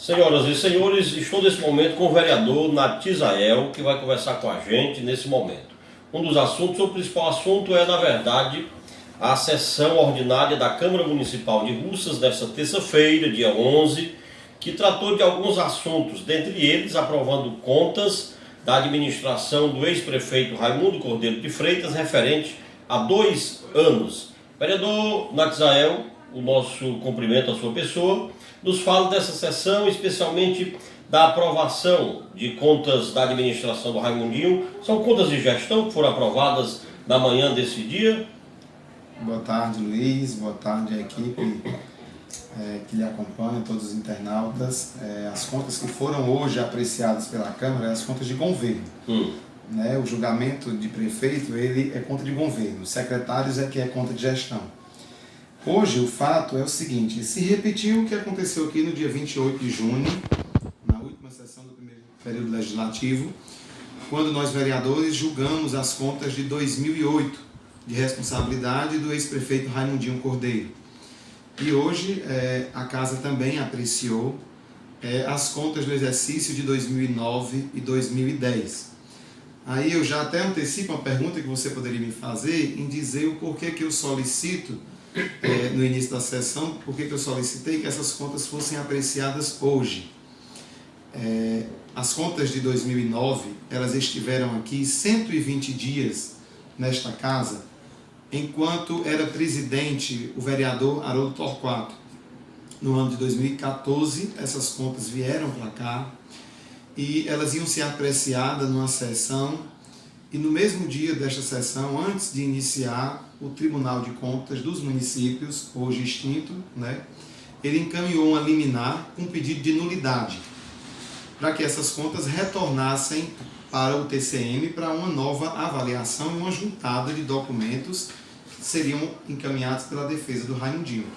Senhoras e senhores, estou nesse momento com o vereador Natizael, que vai conversar com a gente nesse momento. Um dos assuntos, o principal assunto é, na verdade, a sessão ordinária da Câmara Municipal de Russas, desta terça-feira, dia 11, que tratou de alguns assuntos, dentre eles aprovando contas da administração do ex-prefeito Raimundo Cordeiro de Freitas, referente a 2 anos. Vereador Natizael, o nosso cumprimento à sua pessoa, nos fala dessa sessão, especialmente da aprovação de contas da administração do Raimundinho. São contas de gestão que foram aprovadas na manhã desse dia. Boa tarde, Luiz. Boa tarde à equipe que lhe acompanha, todos os internautas. As contas que foram hoje apreciadas pela Câmara, as contas de governo. O julgamento de prefeito, ele é conta de governo. Os secretários é que é conta de gestão. Hoje o fato é o seguinte: se repetiu o que aconteceu aqui no dia 28 de junho, na última sessão do primeiro período legislativo, quando nós vereadores julgamos as contas de 2008, de responsabilidade do ex-prefeito Raimundinho Cordeiro. E hoje a Casa também apreciou as contas do exercício de 2009 e 2010. Aí eu já até antecipo uma pergunta que você poderia me fazer, em dizer o porquê que eu solicito, no início da sessão, porquê que eu solicitei que essas contas fossem apreciadas hoje. As contas de 2009, elas estiveram aqui 120 dias nesta casa, enquanto era presidente o vereador Haroldo Torquato. No ano de 2014, essas contas vieram para cá e elas iam ser apreciadas numa sessão, e no mesmo dia desta sessão, antes de iniciar, o Tribunal de Contas dos Municípios, hoje extinto, ele encaminhou uma liminar com pedido de nulidade, para que essas contas retornassem para o TCM para uma nova avaliação e uma juntada de documentos que seriam encaminhados pela defesa do Raimundinho.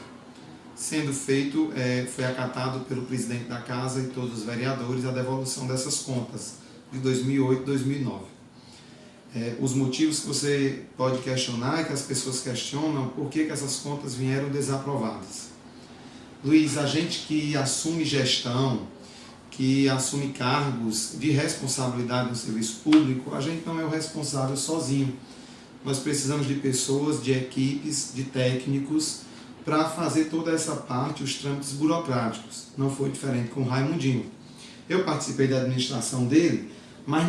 Sendo feito, foi acatado pelo presidente da Casa e todos os vereadores a devolução dessas contas de 2008 e 2009. Os motivos que você pode questionar é que as pessoas questionam por que essas contas vieram desaprovadas. Luiz, a gente que assume gestão, que assume cargos de responsabilidade no serviço público, a gente não é o responsável sozinho. Nós precisamos de pessoas, de equipes, de técnicos, para fazer toda essa parte, os trâmites burocráticos. Não foi diferente com o Raimundinho. Eu participei da administração dele, mas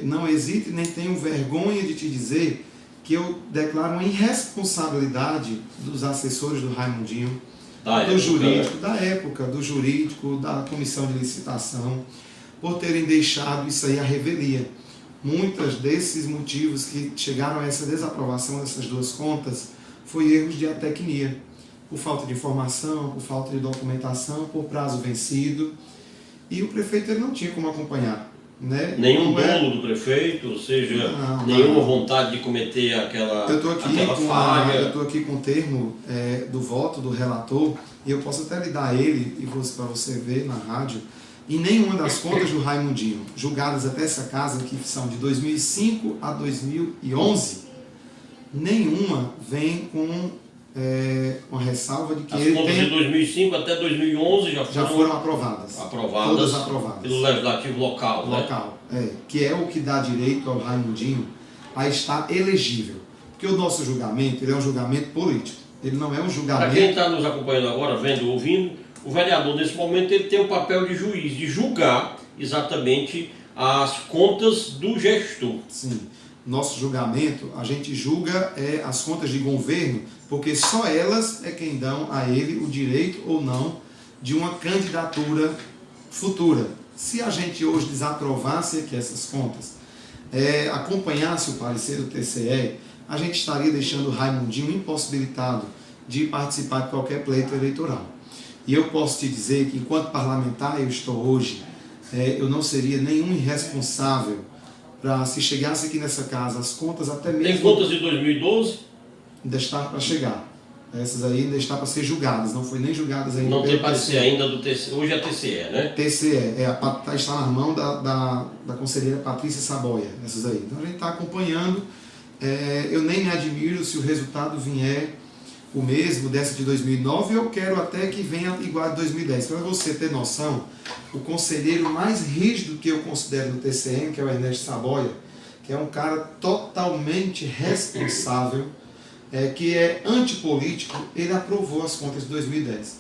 não hesito nem tenho vergonha de te dizer que eu declaro uma irresponsabilidade dos assessores do Raimundinho, do jurídico, da comissão de licitação, por terem deixado isso aí à revelia. Muitos desses motivos que chegaram a essa desaprovação dessas 2 contas foi erros de atecnia, por falta de informação, por falta de documentação, por prazo vencido, e o prefeito ele não tinha como acompanhar. Nenhum dolo do prefeito, ou seja, nenhuma vontade de cometer aquela falha. Eu estou aqui com o termo do voto do relator, e eu posso até lhe dar ele, e para você ver na rádio, em nenhuma das contas do Raimundinho, julgadas até essa casa, que são de 2005 a 2011, nenhuma vem com uma ressalva de que as contas de 2005 até 2011 já foram aprovadas. Todas aprovadas. Pelo Legislativo local. Que é o que dá direito ao Raimundinho a estar elegível. Porque o nosso julgamento, ele é um julgamento político. Ele não é um julgamento... Para quem está nos acompanhando agora, vendo, ouvindo, o vereador, nesse momento, ele tem o papel de juiz, de julgar exatamente as contas do gestor. Sim. Nosso julgamento, a gente julga as contas de governo, porque só elas é quem dão a ele o direito ou não de uma candidatura futura. Se a gente hoje desaprovasse aqui essas contas, acompanhasse o parecer do TCE, a gente estaria deixando o Raimundinho impossibilitado de participar de qualquer pleito eleitoral. E eu posso te dizer que, enquanto parlamentar, eu estou hoje, eu não seria nenhum irresponsável para, se chegasse aqui nessa casa, as contas até mesmo... Tem contas de 2012? Ainda está para chegar. Essas aí ainda está para ser julgadas, não foi nem julgadas ainda. Não tem parecer ainda do TCE, hoje é TCE, né? TCE, está na mão da conselheira Patrícia Saboia, essas aí. Então a gente está acompanhando, eu nem me admiro se o resultado vier o mesmo dessa de 2009, eu quero até que venha igual a de 2010. Para você ter noção, o conselheiro mais rígido que eu considero no TCM, que é o Ernesto Saboia, que é um cara totalmente responsável, que é antipolítico, ele aprovou as contas de 2010.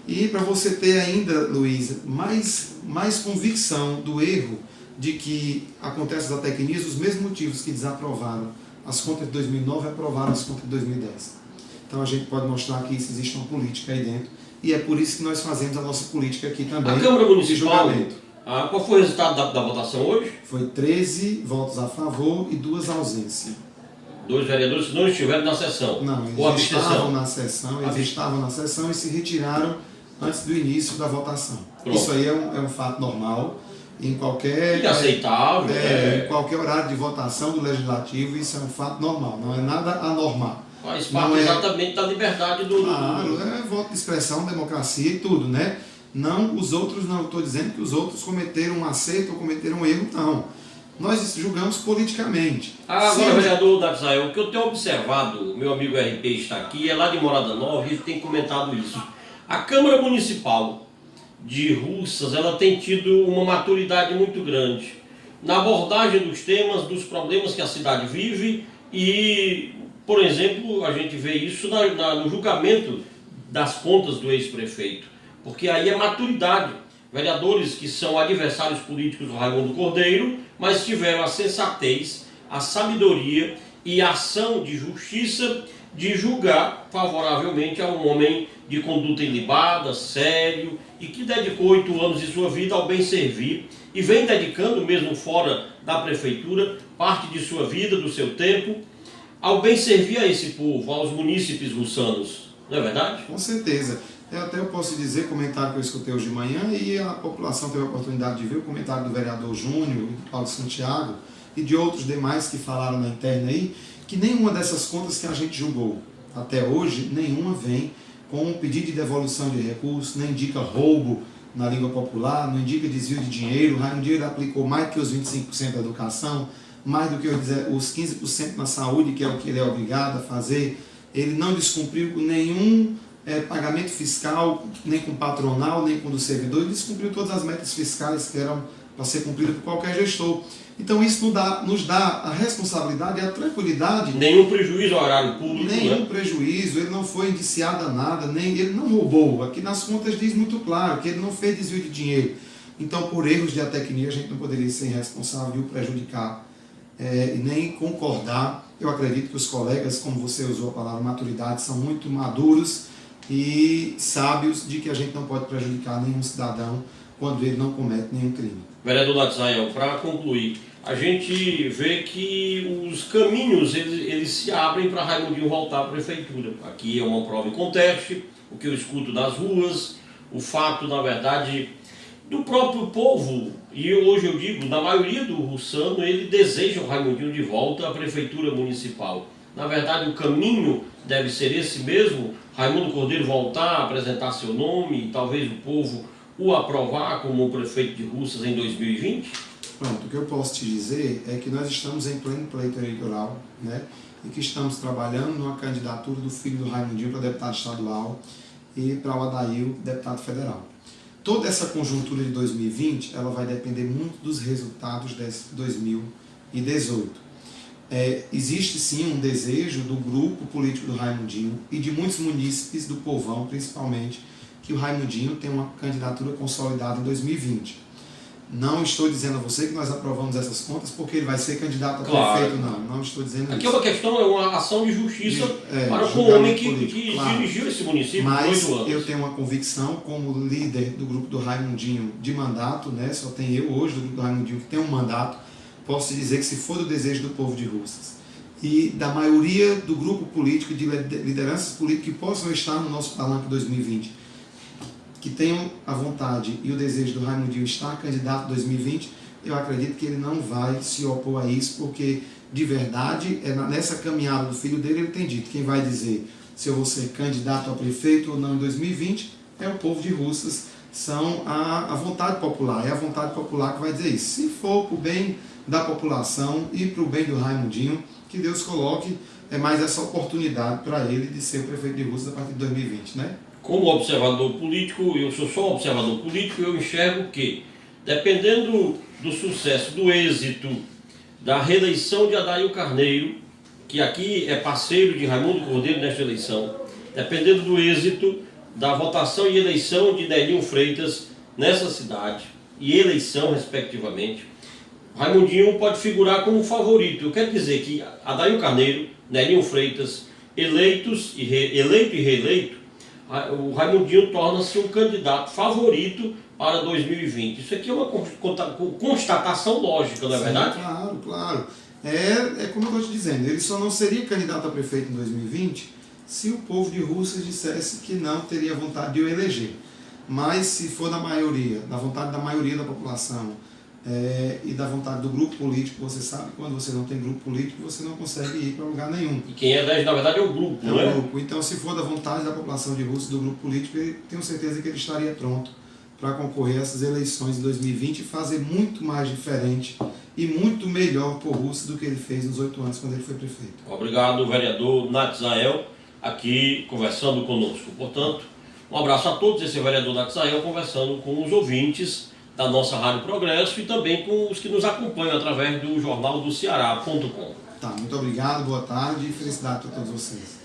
E para você ter ainda, Luísa, mais convicção do erro de que acontece da Tecnis, os mesmos motivos que desaprovaram as contas de 2009 aprovaram as contas de 2010. Então a gente pode mostrar que existe uma política aí dentro, e é por isso que nós fazemos a nossa política aqui também. A Câmara Municipal, de qual foi o resultado da votação hoje? Foi 13 votos a favor e 2 ausências. 2 vereadores que não estiveram na sessão. Não, eles estavam na sessão e se retiraram antes do início da votação. Pronto. Isso aí é um fato normal. Em qualquer... Inaceitável. Em qualquer horário de votação do Legislativo, isso é um fato normal, não é nada anormal. Faz parte exatamente da liberdade do... Claro, é voto de expressão, democracia e tudo, né? Não, os outros, não estou dizendo que os outros cometeram um acerto ou cometeram um erro, não. Nós julgamos politicamente. Agora, vereador Datzael, o que eu tenho observado, meu amigo RP está aqui, é lá de Morada Nova, e ele tem comentado isso. A Câmara Municipal de Russas, ela tem tido uma maturidade muito grande na abordagem dos temas, dos problemas que a cidade vive e... Por exemplo, a gente vê isso no julgamento das contas do ex-prefeito, porque aí é maturidade. Vereadores que são adversários políticos do Raimundo Cordeiro, mas tiveram a sensatez, a sabedoria e a ação de justiça de julgar favoravelmente a um homem de conduta ilibada, sério, e que dedicou 8 anos de sua vida ao bem servir e vem dedicando, mesmo fora da prefeitura, parte de sua vida, do seu tempo, ao bem servir a esse povo, aos munícipes russanos, não é verdade? Com certeza. Eu posso dizer, comentário que eu escutei hoje de manhã, e a população teve a oportunidade de ver o comentário do vereador Júnior, do Paulo Santiago, e de outros demais que falaram na interna aí, que nenhuma dessas contas que a gente julgou até hoje, nenhuma vem com um pedido de devolução de recursos, nem indica roubo na língua popular, não indica desvio de dinheiro. O Raimundo ele aplicou mais que os 25% da educação, mais do que os 15% na saúde, que é o que ele é obrigado a fazer. Ele não descumpriu nenhum pagamento fiscal, nem com patronal, nem com o do servidor. Ele descumpriu todas as metas fiscais que eram para ser cumpridas por qualquer gestor. Então isso nos dá a responsabilidade e a tranquilidade. Nenhum prejuízo ao horário público. Nenhum prejuízo, ele não foi indiciado a nada, ele não roubou. Aqui nas contas diz muito claro que ele não fez desvio de dinheiro. Então, por erros de atecnia, a gente não poderia ser irresponsável e o prejudicar. E nem concordar. Eu acredito que os colegas, como você usou a palavra maturidade, são muito maduros e sábios de que a gente não pode prejudicar nenhum cidadão quando ele não comete nenhum crime. Vereador Datzael, para concluir, a gente vê que os caminhos eles se abrem para Raimundinho voltar à prefeitura. Aqui é uma prova em conteste, o que eu escuto das ruas, o fato, na verdade, do próprio povo, e hoje eu digo, na maioria do russano, ele deseja o Raimundinho de volta à prefeitura municipal. Na verdade, o caminho deve ser esse mesmo, Raimundo Cordeiro voltar a apresentar seu nome e talvez o povo o aprovar como prefeito de Russas em 2020? Pronto, o que eu posso te dizer é que nós estamos em pleno pleito eleitoral, né? E que estamos trabalhando numa candidatura do filho do Raimundinho para deputado estadual e para o Adail, deputado federal. Toda essa conjuntura de 2020, ela vai depender muito dos resultados de 2018. Existe sim um desejo do grupo político do Raimundinho e de muitos munícipes do povão, principalmente, que o Raimundinho tenha uma candidatura consolidada em 2020. Não estou dizendo a você que nós aprovamos essas contas porque ele vai ser candidato a prefeito, não estou dizendo aqui isso. Aqui é uma questão, é uma ação de justiça para o homem que dirigiu esse município por 8 anos. Eu tenho uma convicção como líder do grupo do Raimundinho de mandato, né? Só tem eu hoje do grupo do Raimundinho que tem um mandato, posso dizer que se for do desejo do povo de Russas e da maioria do grupo político e de lideranças políticas que possam estar no nosso palanque 2020, que tenham a vontade e o desejo do Raimundinho estar candidato em 2020, eu acredito que ele não vai se opor a isso, porque de verdade, nessa caminhada do filho dele, ele tem dito, quem vai dizer se eu vou ser candidato a prefeito ou não em 2020 é o povo de Russas, são a vontade popular, é a vontade popular que vai dizer isso. Se for para o bem da população e para o bem do Raimundinho, que Deus coloque é mais essa oportunidade para ele de ser o prefeito de Russas a partir de 2020, né? Como observador político, eu sou só um observador político, eu enxergo que, dependendo do sucesso, do êxito da reeleição de Adair Carneiro, que aqui é parceiro de Raimundo Cordeiro nesta eleição, dependendo do êxito da votação e eleição de Nelinho Freitas nessa cidade, e eleição respectivamente, Raimundinho pode figurar como favorito. Eu quero dizer que Adair Carneiro, Nelinho Freitas, eleito e reeleito, o Raimundinho torna-se um candidato favorito para 2020. Isso aqui é uma constatação lógica, não é verdade? Claro, claro. É como eu estou te dizendo, ele só não seria candidato a prefeito em 2020 se o povo de Russas dissesse que não teria vontade de o eleger. Mas se for da maioria, da vontade da maioria da população e da vontade do grupo político, você sabe que quando você não tem grupo político, você não consegue ir para lugar nenhum. E quem elege, na verdade, é o grupo, não é? É o grupo. Então, se for da vontade da população de Russas, do grupo político, eu tenho certeza que ele estaria pronto para concorrer a essas eleições de 2020 e fazer muito mais diferente e muito melhor por Russas do que ele fez nos 8 anos quando ele foi prefeito. Obrigado, vereador Natzael, aqui conversando conosco. Portanto, um abraço a todos. Esse é o vereador Natzael conversando com os ouvintes da nossa Rádio Progresso e também com os que nos acompanham através do jornal do Ceará.com. Tá, muito obrigado, boa tarde e felicidade para todos vocês.